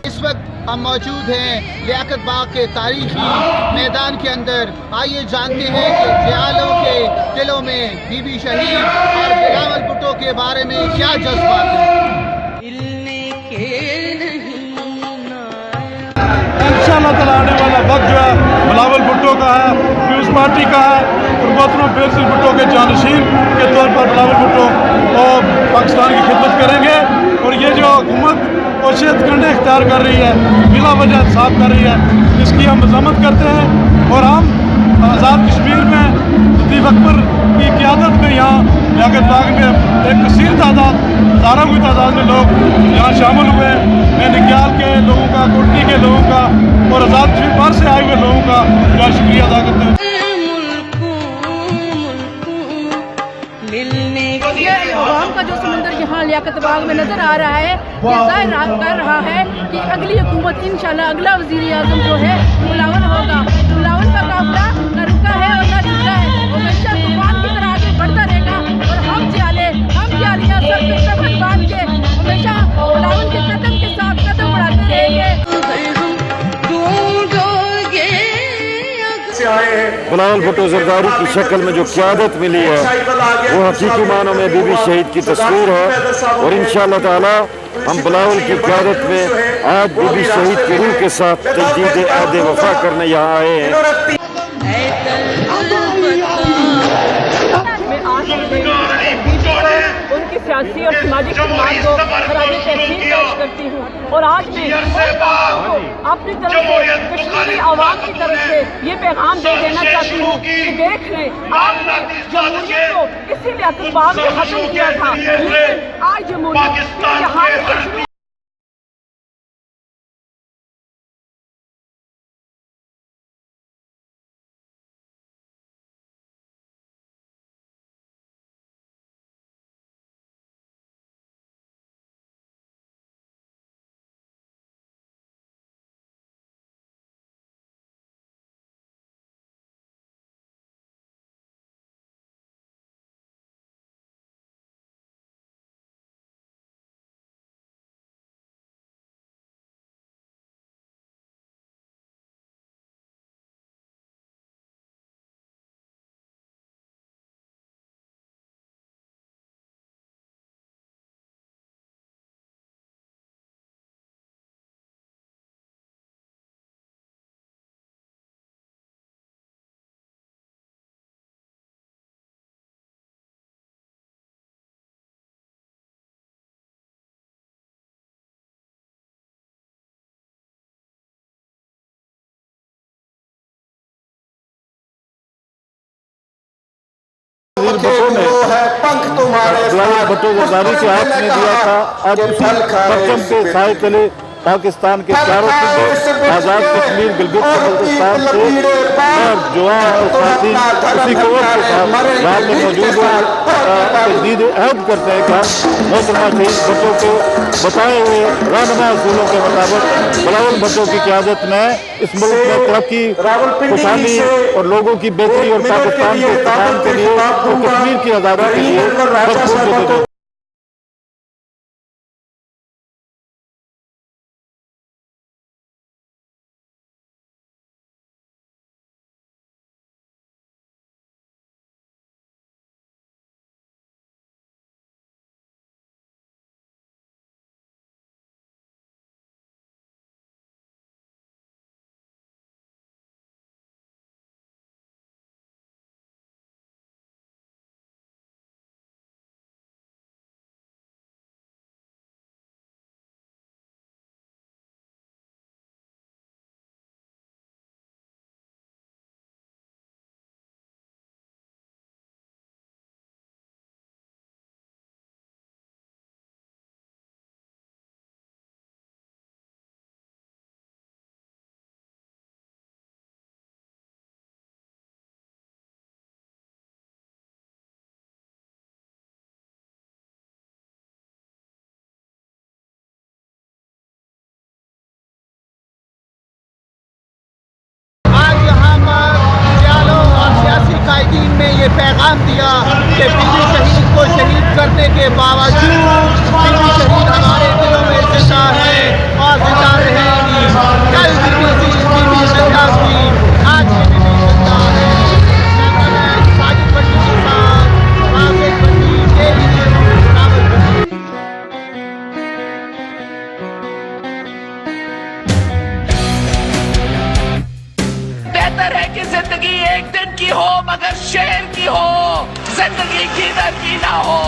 इस वक्त हम मौजूद हैं लियाकत बाग के तारीखी मैदान के अंदर। आइए जानते हैं कि जियालों के दिलों में बीबी शहीद और बिलावल भुट्टो के बारे में क्या जज्बात हैं। इंशाअल्लाह ताला आने वाला वक्त जो है बिलावल भुट्टो का है, पीपल्स पार्टी का है। और मोहतरम बेनज़ीर भुट्टो के जानशीन के तौर पर बिलावल भुट्टो और पाकिस्तान की खिदमत करेंगे। और ये जो हुकूमत कोशिश कंडे इख्तियार कर रही है, बिला वजह इंसाफ कर रही है, इसकी हम मजम्मत करते हैं। और हम आज़ाद कश्मीर में लतीफ़ अकबर की क़यादत में यहाँ लियाकत बाग में एक कसीर तादाद, हज़ारों की तादाद में लोग यहाँ शामिल हुए। ननिक्याल के लोगों का, कोटनी के लोगों का और आज़ाद कश्मीर बाहर से आए हुए लोगों का यहाँ शुक्रिया अदा करते हैं। ये आवाम का जो समंदर यहाँ लियाकत बाग में नजर आ रहा है, ये जाहिर कर रहा है कि अगली हुकूमत इंशाल्लाह अगला वज़ीर आज़म जो है बिलावल होगा। बिलावल का काफिला न रुका है और न रुका है, हमेशा तूफान की तरह आगे बढ़ता रहेगा। और हम जियालियाँ सब मिलकर बांध के हमेशा बिलावल के कदम के साथ कदम बढ़ाते रहेंगे। बिलावल भुट्टो ज़रदारी की शक्ल में जो क़यादत मिली है वो हकीकी मानों में बीबी शहीद की तस्वीर है। और इंशाअल्लाह ताला हम बिलावल की क़यादत में आज बीबी शहीद की रूह के साथ तजदीद अहद वफा करने यहाँ आए हैं। उनकी सियासी और समाजी खिदमत को खराज तहसीन पेश करती हूँ। और आज मैं अपनी तरफ से कश्मीरी आवाम की तरफ से ये पैगाम दे देना चाहती हूँ कि देख लें, आपने जमहूरियत को इसी लियाकत बाग में खत्म किया था, लेकिन आज जमहूरियत यहाँ से शुरू बिलावल भुट्टो ज़रदारी के हाथ में दिया था, आज परचम के साए तले पाकिस्तान के चारों सूबे आज़ाद कश्मीर गिलगित बल्तिस्तान से और जवान और साथी उसी कवच के साथ यहाँ पे मौजूद हैं। तजदीद अहद करते हैं कि मोहतरमा शहीद भुट्टो को बताए हुए रहनुमा असूलों के मुताबिक बिलावल भुट्टो की क़यादत में इस मुल्क में तरक्की, खुशहाली और लोगों की बेहतरी और पाकिस्तान के इस्तेमाल के लिए और कश्मीर की आज़ादी के लिए भरपूर पैगाम दिया कि बीबी शहीद को शहीद करने के बावजूद बीबी शहीद हमारे दिलों में जिंदा है और जिंदा रहेगी। कल बीबी जिंदा थी, आज भी बीबी जिंदा है। साजिद भट्टी के साथ राशिद भट्टी, डेली न्यूज़, रावलपिंडी। बेहतर है कि जिंदगी एक दिन की हो मगर शेर की हो, जिंदगी की दर की ना हो।